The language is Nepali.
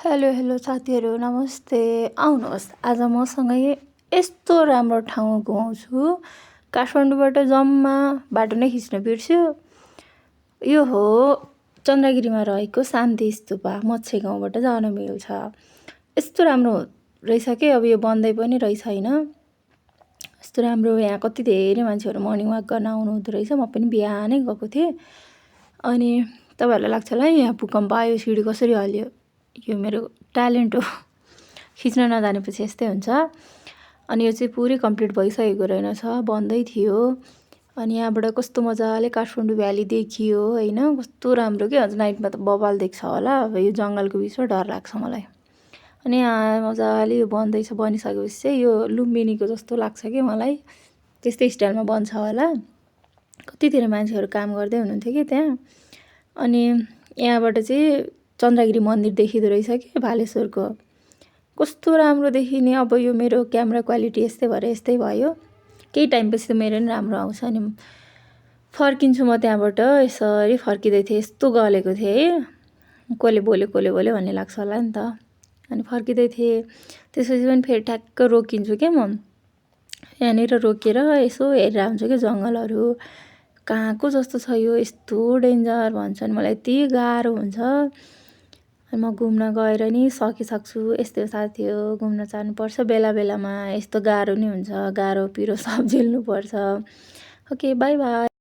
हेलो हेलो साथीहरू नमस्ते। आउनुहोस् आज मसँगै यस्तो राम्रो ठाउँ घुमाउँछु। काठमाडौँबाट जम्मा बाटो नै खिच्न बिर्स्यो। यो हो चन्द्रगिरीमा रहेको शान्ति स्तूपा। मच्छे गाउँबाट जान मिल्छ। यस्तो राम्रो रहेछ के, अब यो बन्दै पनि रहेछ होइन। यस्तो राम्रो, यहाँ कति धेरै मान्छेहरू मर्निङ वाक गर्न आउनु हुँदो रहेछ। म पनि बिहानै गएको थिएँ। अनि तपाईँहरूलाई लाग्छ होला यहाँ भूकम्प आयो सिडी कसरी हल्यो, यो मेरो ट्यालेन्ट हो। खिच्न नजानेपछि यस्तै हुन्छ। अनि यो चाहिँ पुरै कम्प्लिट भइसकेको रहेनछ, बन्दै थियो। अनि यहाँबाट कस्तो मजाले काठमाडौँ भ्याली देखियो होइन। कस्तो राम्रो के, अझ नाइटमा त बबाल देख्छ होला। अब यो जङ्गलको बिचमा डर लाग्छ मलाई। अनि यहाँ मजाले यो बन्दैछ, बनिसकेपछि चाहिँ यो लुम्बिनीको जस्तो लाग्छ कि मलाई। त्यस्तै स्टाइलमा बन्छ होला। कति धेरै मान्छेहरू काम गर्दै हुनुहुन्थ्यो कि त्यहाँ। अनि यहाँबाट चाहिँ चन्द्रगिरी मन्दिर देखिँदो रहेछ कि भालेश्वरको। कस्तो राम्रो देखिने। अब यो मेरो क्यामेरा क्वालिटी यस्तै भएर यस्तै भयो। केही टाइमपछि त मेरो नि राम्रो आउँछ नि। फर्किन्छु म त्यहाँबाट, यसरी फर्किँदै थिएँ, यस्तो गलेको थिएँ है। कसले बोल्यो भन्ने लाग्छ होला नि त। अनि फर्किँदै थिएँ, त्यसपछि पनि फेरि ठ्याक्क रोकिन्छु क्या म। यहाँनिर रोकेर यसो हेरेर हुन्छु क्या जङ्गलहरू। कहाँको जस्तो छ यो, यस्तो डेन्जर भन्छन्, मलाई यति गाह्रो हुन्छ। अनि म घुम्न गएर नि सकिसक्छु। यस्तै साथी हो, घुम्न जानुपर्छ बेला बेलामा। यस्तो गाह्रो नि हुन्छ, गाह्रो पिरो सब झेल्नुपर्छ। Okay, bye by.